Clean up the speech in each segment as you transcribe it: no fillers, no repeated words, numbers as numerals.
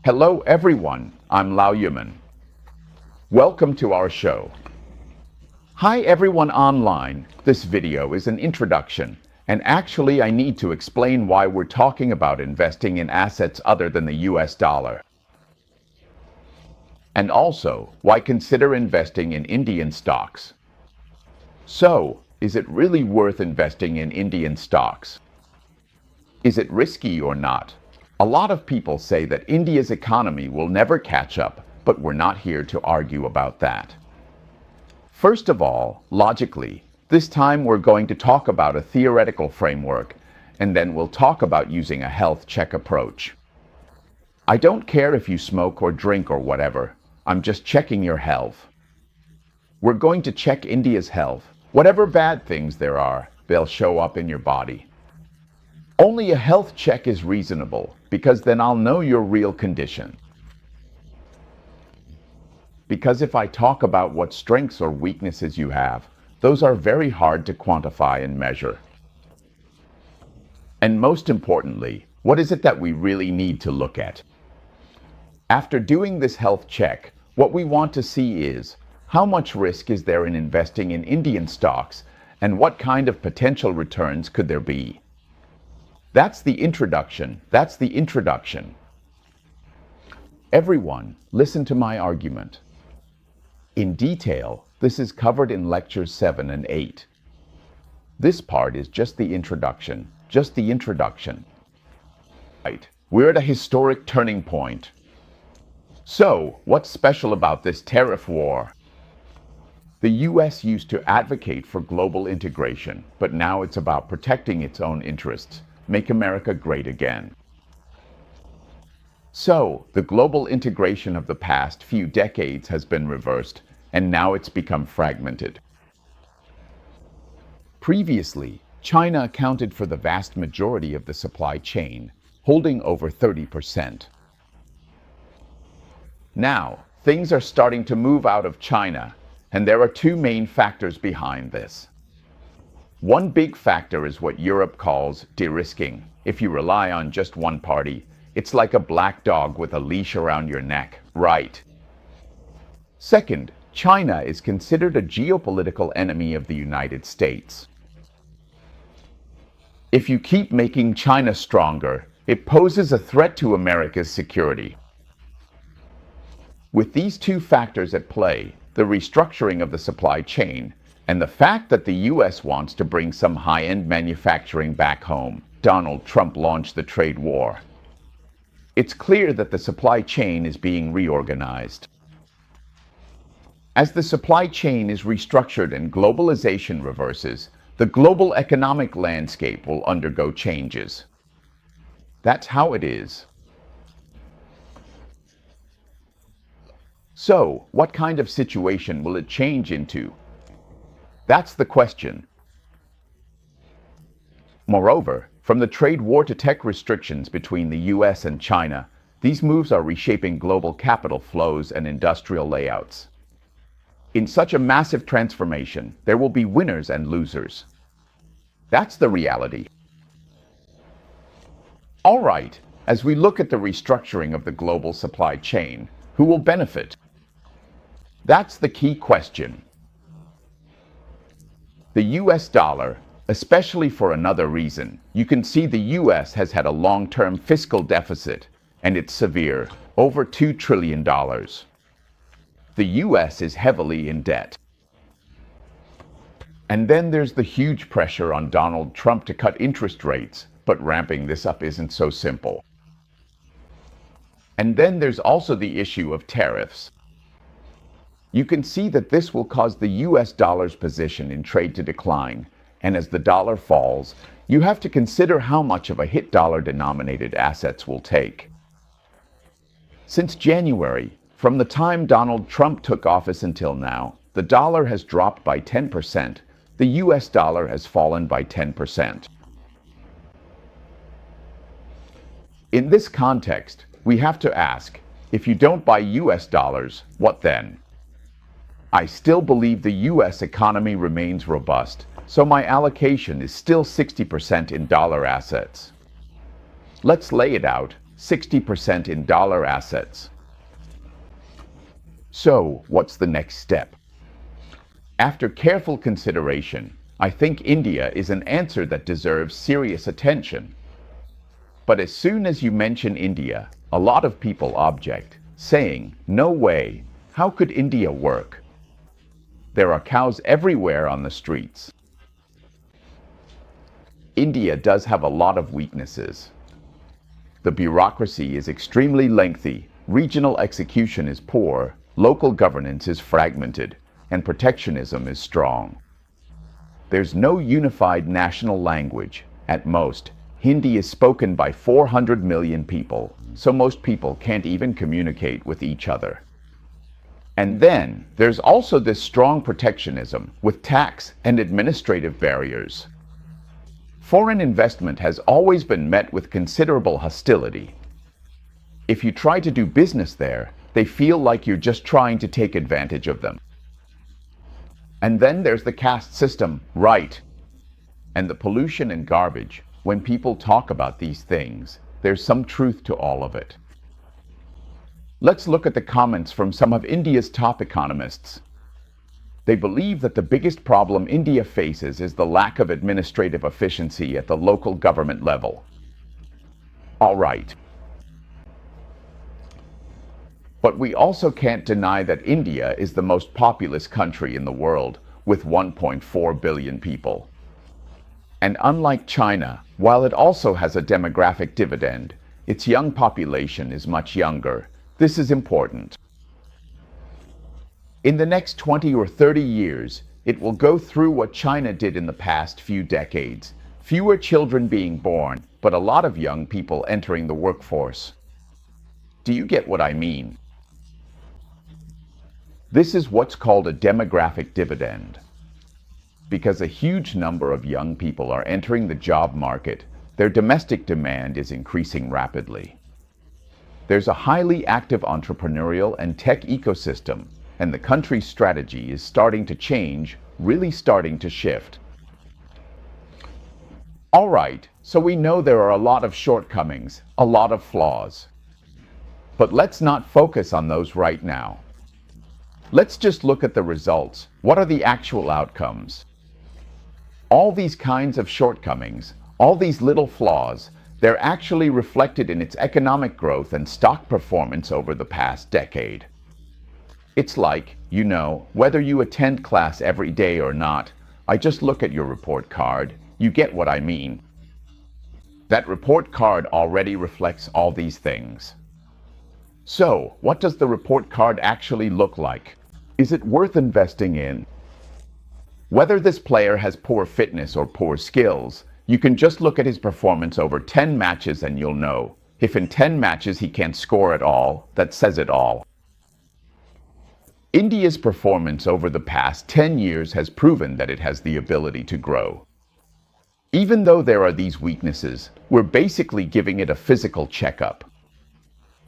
Hello everyone, I'm Lao Yuman. Welcome to our show. Hi everyone online. This video is an introduction, and actually I need to explain why we're talking about investing in assets other than the US dollar. And also, why consider investing in Indian stocks. So, is it really worth investing in Indian stocks? Is it risky or not? A lot of people say that India's economy will never catch up, but we're not here to argue about that. First of all, logically, this time we're going to talk about a theoretical framework, and then we'll talk about using a health check approach. I don't care if you smoke or drink or whatever, I'm just checking your health. We're going to check India's health. Whatever bad things there are, they'll show up in your body. Only a health check is reasonable, because then I'll know your real condition. Because if I talk about what strengths or weaknesses you have, those are very hard to quantify and measure. And most importantly, what is it that we really need to look at? After doing this health check, what we want to see is how much risk is there in investing in Indian stocks and what kind of potential returns could there be? That's the introduction. Everyone, listen to my argument. In detail, this is covered in lectures 7 and 8. This part is just the introduction. Right, we're at a historic turning point. So, what's special about this tariff war? The US used to advocate for global integration, but now it's about protecting its own interests. Make America great again. So, the global integration of the past few decades has been reversed, and now it's become fragmented. Previously, China accounted for the vast majority of the supply chain, holding over 30%. Now, things are starting to move out of China, and there are two main factors behind this. One big factor is what Europe calls de-risking. If you rely on just one party, it's like a black dog with a leash around your neck, right? Second, China is considered a geopolitical enemy of the United States. If you keep making China stronger, it poses a threat to America's security. With these two factors at play, the restructuring of the supply chain, and the fact that the US wants to bring some high-end manufacturing back home, Donald Trump launched the trade war. It's clear that the supply chain is being reorganized. As the supply chain is restructured and globalization reverses, the global economic landscape will undergo changes. That's how it is. So, what kind of situation will it change into? That's the question. Moreover, from the trade war to tech restrictions between the US and China, these moves are reshaping global capital flows and industrial layouts. In such a massive transformation, there will be winners and losers. That's the reality. All right, as we look at the restructuring of the global supply chain, who will benefit? That's the key question. The US dollar, especially for another reason. You can see the US has had a long-term fiscal deficit, and it's severe, over $2 trillion. The US is heavily in debt. And then there's the huge pressure on Donald Trump to cut interest rates, but ramping this up isn't so simple. And then there's also the issue of tariffs. You can see that this will cause the US dollar's position in trade to decline, and as the dollar falls, you have to consider how much of a hit dollar-denominated assets will take. Since January, from the time Donald Trump took office until now, the dollar has dropped by 10%, the US dollar has fallen by 10%. In this context, we have to ask, if you don't buy US dollars, what then? I still believe the US economy remains robust, so my allocation is still 60% in dollar assets. Let's lay it out. 60% in dollar assets. So, what's the next step? After careful consideration, I think India is an answer that deserves serious attention. But as soon as you mention India, a lot of people object, saying, "No way, how could India work? There are cows everywhere on the streets." India does have a lot of weaknesses. The bureaucracy is extremely lengthy, regional execution is poor, local governance is fragmented, and protectionism is strong. There's no unified national language. At most, Hindi is spoken by 400 million people, so most people can't even communicate with each other. And then, there's also this strong protectionism with tax and administrative barriers. Foreign investment has always been met with considerable hostility. If you try to do business there, they feel like you're just trying to take advantage of them. And then there's the caste system, right? And the pollution and garbage. When people talk about these things, there's some truth to all of it. Let's look at the comments from some of India's top economists. They believe that the biggest problem India faces is the lack of administrative efficiency at the local government level. All right. But we also can't deny that India is the most populous country in the world, with 1.4 billion people. And unlike China, while it also has a demographic dividend, its young population is much younger. This is important. In the next 20 or 30 years, it will go through what China did in the past few decades. Fewer children being born, but a lot of young people entering the workforce. Do you get what I mean? This is what's called a demographic dividend. Because a huge number of young people are entering the job market, their domestic demand is increasing rapidly. There's a highly active entrepreneurial and tech ecosystem, and the country's strategy is starting to change, really starting to shift. All right, so we know there are a lot of shortcomings, a lot of flaws. But let's not focus on those right now. Let's just look at the results. What are the actual outcomes? All these kinds of shortcomings, all these little flaws, they're actually reflected in its economic growth and stock performance over the past decade. It's like, whether you attend class every day or not, I just look at your report card. You get what I mean. That report card already reflects all these things. So, what does the report card actually look like? Is it worth investing in? Whether this player has poor fitness or poor skills, you can just look at his performance over 10 matches and you'll know. If in 10 matches he can't score at all, that says it all. India's performance over the past 10 years has proven that it has the ability to grow. Even though there are these weaknesses, we're basically giving it a physical checkup.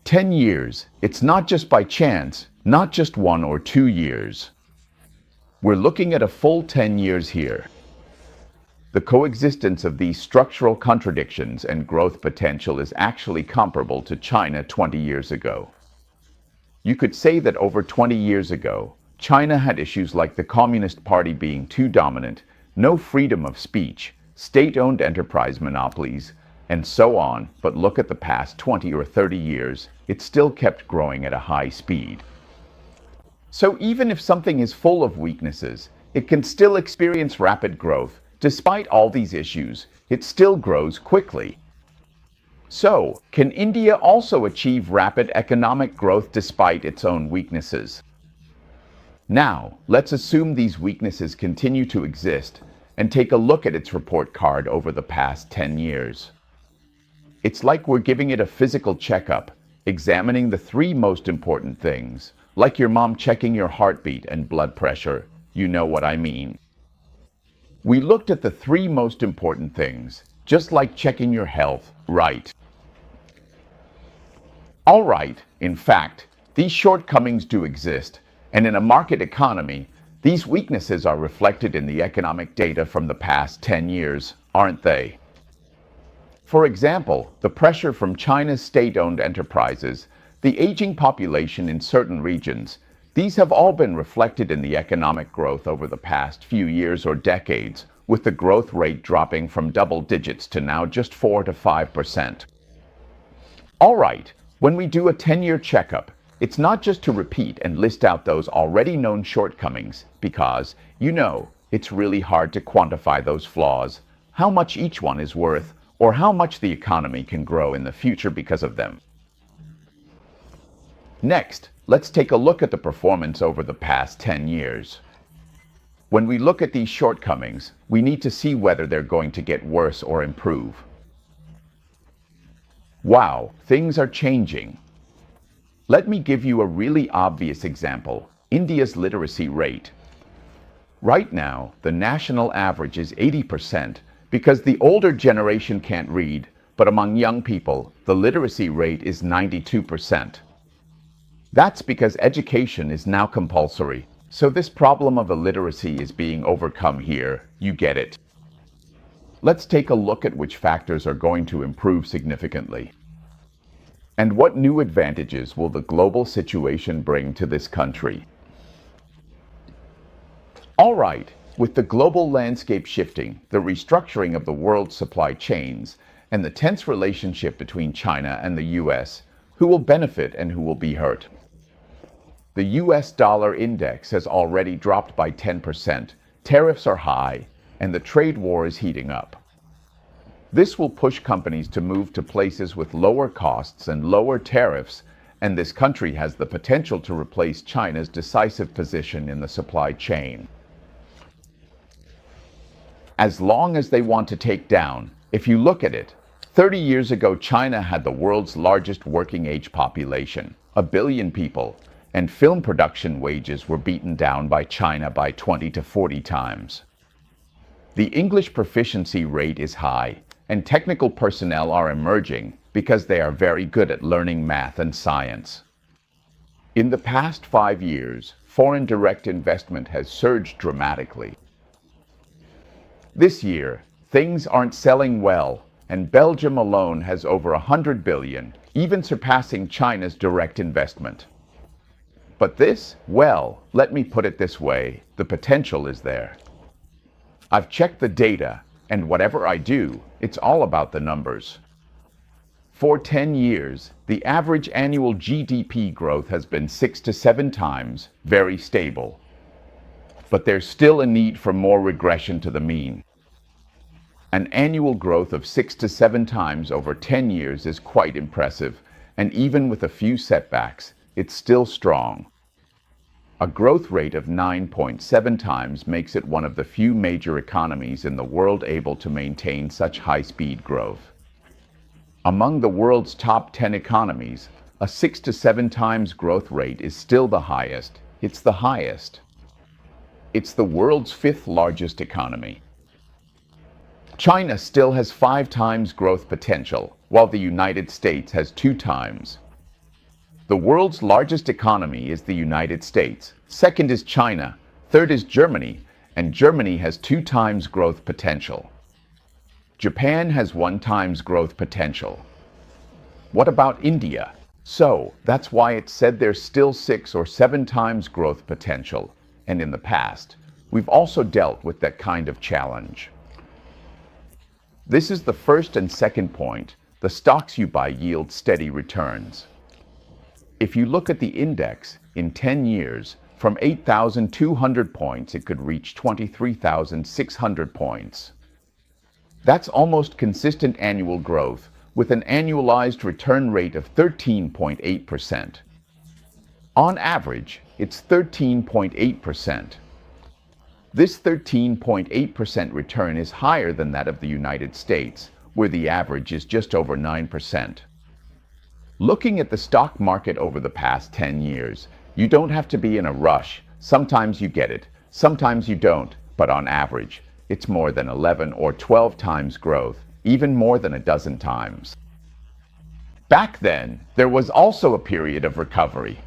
10 years, it's not just by chance, not just 1 or 2 years. We're looking at a full 10 years here. The coexistence of these structural contradictions and growth potential is actually comparable to China 20 years ago. You could say that over 20 years ago, China had issues like the Communist Party being too dominant, no freedom of speech, state-owned enterprise monopolies, and so on, but look at the past 20 or 30 years, it still kept growing at a high speed. So even if something is full of weaknesses, it can still experience rapid growth. Despite all these issues, it still grows quickly. So, can India also achieve rapid economic growth despite its own weaknesses? Now, let's assume these weaknesses continue to exist and take a look at its report card over the past 10 years. It's like we're giving it a physical checkup, examining the 3 most important things, like your mom checking your heartbeat and blood pressure. You know what I mean. We looked at the 3 most important things, just like checking your health, right? All right, in fact, these shortcomings do exist, and in a market economy, these weaknesses are reflected in the economic data from the past 10 years, aren't they? For example, the pressure from China's state-owned enterprises, the aging population in certain regions, these have all been reflected in the economic growth over the past few years or decades, with the growth rate dropping from double digits to now just 4 to 5%. All right, when we do a 10-year checkup, it's not just to repeat and list out those already known shortcomings, because, it's really hard to quantify those flaws, how much each one is worth, or how much the economy can grow in the future because of them. Next, let's take a look at the performance over the past 10 years. When we look at these shortcomings, we need to see whether they're going to get worse or improve. Wow, things are changing. Let me give you a really obvious example, India's literacy rate. Right now, the national average is 80% because the older generation can't read, but among young people, the literacy rate is 92%. That's because education is now compulsory, so this problem of illiteracy is being overcome here, you get it. Let's take a look at which factors are going to improve significantly. And what new advantages will the global situation bring to this country? All right, with the global landscape shifting, the restructuring of the world's supply chains, and the tense relationship between China and the US, who will benefit and who will be hurt? The US dollar index has already dropped by 10%, tariffs are high, and the trade war is heating up. This will push companies to move to places with lower costs and lower tariffs, and this country has the potential to replace China's decisive position in the supply chain. As long as they want to take down, if you look at it, 30 years ago China had the world's largest working age population, 1 billion people, and film production wages were beaten down by China by 20 to 40 times. The English proficiency rate is high, and technical personnel are emerging because they are very good at learning math and science. In the past 5 years, foreign direct investment has surged dramatically. This year, things aren't selling well, and Belgium alone has over 100 billion, even surpassing China's direct investment. But this, well, let me put it this way, the potential is there. I've checked the data, and whatever I do, it's all about the numbers. For 10 years, the average annual GDP growth has been 6 to 7 times, very stable. But there's still a need for more regression to the mean. An annual growth of 6 to 7 times over 10 years is quite impressive, and even with a few setbacks, it's still strong. A growth rate of 9.7 times makes it one of the few major economies in the world able to maintain such high-speed growth. Among the world's top 10 economies, a 6 to 7 times growth rate is still the highest. It's the highest. It's the world's 5th largest economy. China still has 5 times growth potential, while the United States has 2 times. The world's largest economy is the United States, second is China, third is Germany, and Germany has 2 times growth potential. Japan has 1 times growth potential. What about India? So, that's why it's said there's still 6 or 7 times growth potential, and in the past, we've also dealt with that kind of challenge. This is the first and second point. The stocks you buy yield steady returns. If you look at the index, in 10 years, from 8,200 points, it could reach 23,600 points. That's almost consistent annual growth, with an annualized return rate of 13.8%. On average, it's 13.8%. This 13.8% return is higher than that of the United States, where the average is just over 9%. Looking at the stock market over the past 10 years, you don't have to be in a rush. Sometimes you get it, sometimes you don't, but on average, it's more than 11 or 12 times growth, even more than a dozen times. Back then, there was also a period of recovery,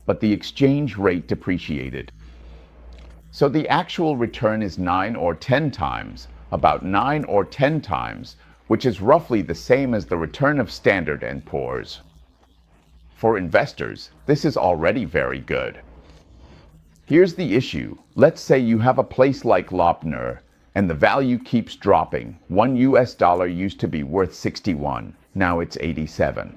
but the exchange rate depreciated. So the actual return is 9 or 10 times, about 9 or 10 times, which is roughly the same as the return of Standard & Poor's. For investors, this is already very good. Here's the issue. Let's say you have a place like Lopner, and the value keeps dropping. $1 used to be worth 61, now it's 87.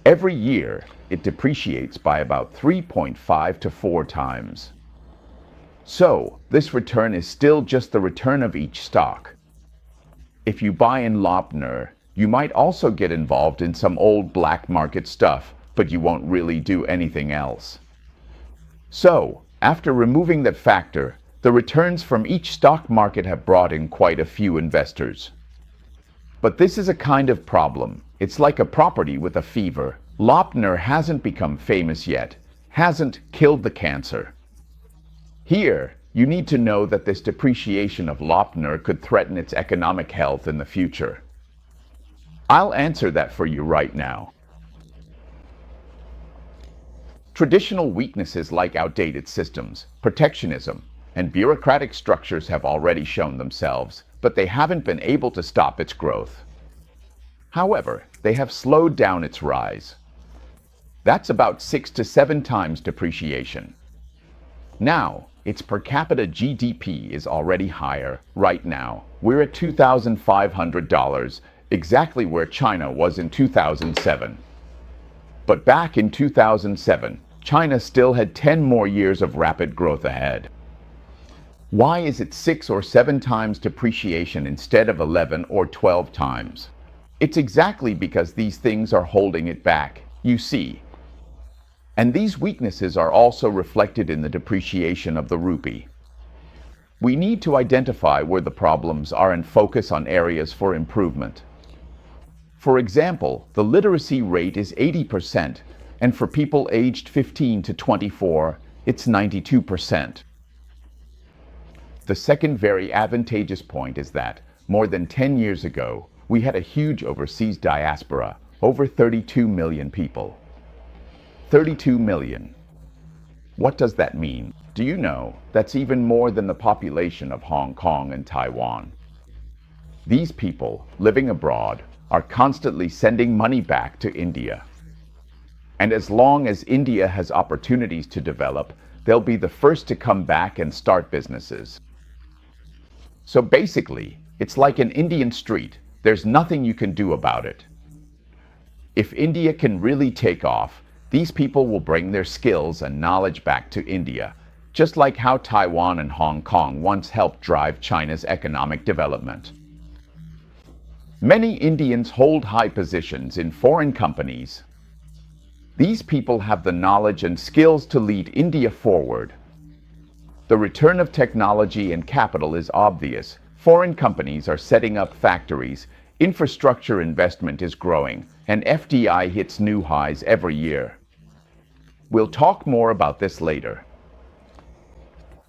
Every year, it depreciates by about 3.5 to 4 times. So, this return is still just the return of each stock. If you buy in Lopner, you might also get involved in some old black market stuff, but you won't really do anything else. So, after removing that factor, the returns from each stock market have brought in quite a few investors. But this is a kind of problem. It's like a property with a fever. Lopner hasn't become famous yet, hasn't killed the cancer. Here, you need to know that this depreciation of Lopner could threaten its economic health in the future. I'll answer that for you right now. Traditional weaknesses like outdated systems, protectionism, and bureaucratic structures have already shown themselves, but they haven't been able to stop its growth. However, they have slowed down its rise. That's about 6 to 7 times depreciation. Now, its per capita GDP is already higher. Right now, we're at $2,500, exactly where China was in 2007. But back in 2007, China still had 10 more years of rapid growth ahead. Why is it 6 or 7 times depreciation instead of 11 or 12 times? It's exactly because these things are holding it back, you see. And these weaknesses are also reflected in the depreciation of the rupee. We need to identify where the problems are and focus on areas for improvement. For example, the literacy rate is 80%, and for people aged 15 to 24, it's 92%. The second very advantageous point is that, more than 10 years ago, we had a huge overseas diaspora, over 32 million people. 32 million. What does that mean? Do you know that's even more than the population of Hong Kong and Taiwan? These people, living abroad, are constantly sending money back to India. And as long as India has opportunities to develop, they'll be the first to come back and start businesses. So basically, it's like an Indian street. There's nothing you can do about it. If India can really take off, these people will bring their skills and knowledge back to India, just like how Taiwan and Hong Kong once helped drive China's economic development. Many Indians hold high positions in foreign companies. These people have the knowledge and skills to lead India forward. The return of technology and capital is obvious. Foreign companies are setting up factories, infrastructure investment is growing, and FDI hits new highs every year. We'll talk more about this later.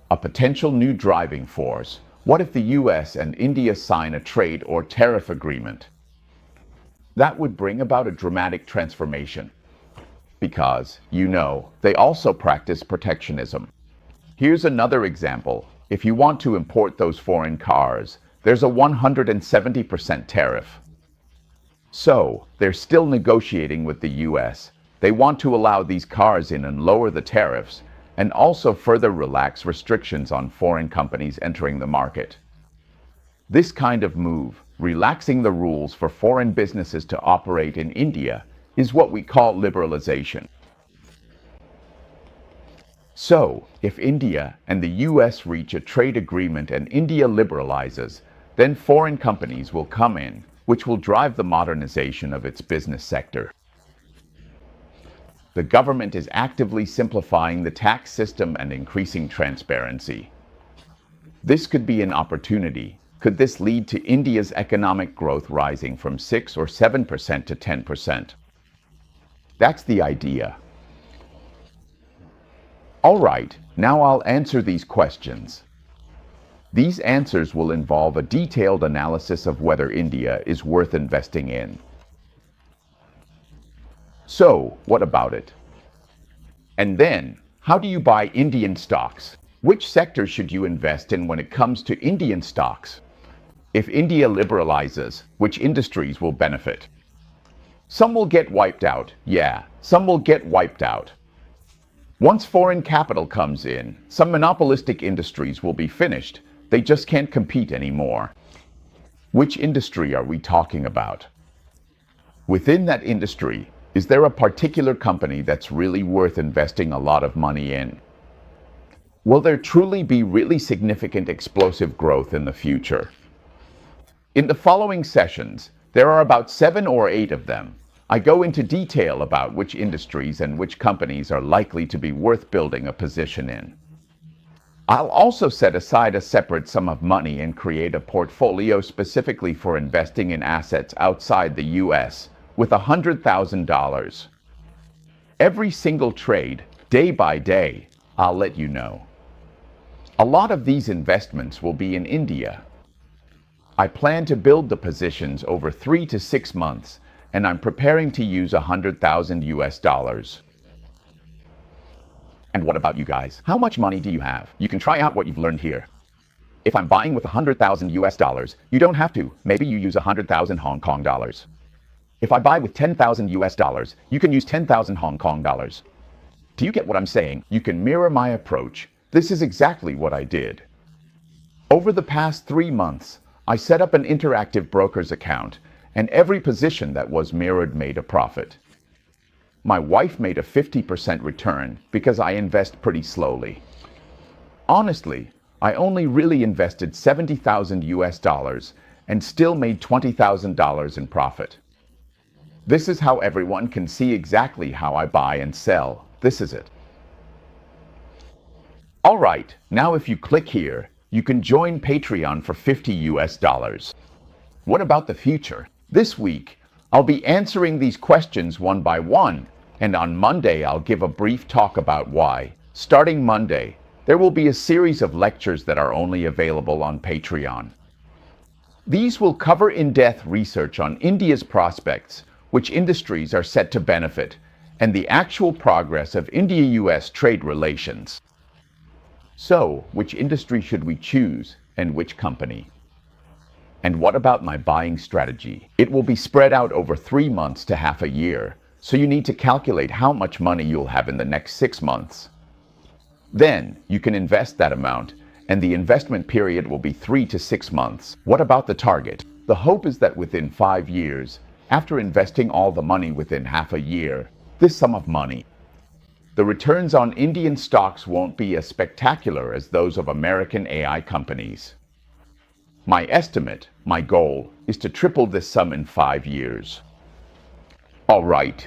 A potential new driving force. What if the US and India sign a trade or tariff agreement? That would bring about a dramatic transformation. Because, you know, they also practice protectionism. Here's another example. If you want to import those foreign cars, there's a 170% tariff. So, they're still negotiating with the US. They want to allow these cars in and lower the tariffs, and also further relax restrictions on foreign companies entering the market. This kind of move, relaxing the rules for foreign businesses to operate in India, is what we call liberalization. So, if India and the US reach a trade agreement and India liberalizes, then foreign companies will come in, which will drive the modernization of its business sector. The government is actively simplifying the tax system and increasing transparency. This could be an opportunity. Could this lead to India's economic growth rising from 6 or 7% to 10%? That's the idea. All right, now I'll answer these questions. These answers will involve a detailed analysis of whether India is worth investing in. So, what about it? And then, how do you buy Indian stocks? Which sector should you invest in when it comes to Indian stocks? If India liberalizes, which industries will benefit? Some will get wiped out. Yeah, some will get wiped out. Once foreign capital comes in, some monopolistic industries will be finished. They just can't compete anymore. Which industry are we talking about? Within that industry, is there a particular company that's really worth investing a lot of money in? Will there truly be really significant explosive growth in the future? In the following sessions, there are about 7 or 8 of them. I go into detail about which industries and which companies are likely to be worth building a position in. I'll also set aside a separate sum of money and create a portfolio specifically for investing in assets outside the US with $100,000. Every single trade, day by day, I'll let you know. A lot of these investments will be in India. I plan to build the positions over 3 to 6 months, and I'm preparing to use $100,000. And what about you guys? How much money do you have? You can try out what you've learned here. If I'm buying with $100,000, you don't have to. Maybe you use 100,000 Hong Kong dollars. If I buy with $10,000, you can use 10,000 Hong Kong dollars. Do you get what I'm saying? You can mirror my approach. This is exactly what I did. Over the past 3 months, I set up an interactive broker's account, and every position that was mirrored made a profit. My wife made a 50% return because I invest pretty slowly. Honestly, I only really invested $70,000 and still made $20,000 in profit. This is how everyone can see exactly how I buy and sell. This is it. All right, now if you click here, you can join Patreon for $50. What about the future? This week, I'll be answering these questions one by one, and on Monday I'll give a brief talk about why. Starting Monday, there will be a series of lectures that are only available on Patreon. These will cover in-depth research on India's prospects, which industries are set to benefit, and the actual progress of India-US trade relations. So, which industry should we choose, and which company? And what about my buying strategy? It will be spread out over 3 months to half a year, so you need to calculate how much money you'll have in the next 6 months. Then, you can invest that amount, and the investment period will be 3 to 6 months. What about the target? The hope is that within 5 years, after investing all the money within half a year, this sum of money, the returns on Indian stocks won't be as spectacular as those of American AI companies. My estimate, my goal, is to triple this sum in 5 years. All right,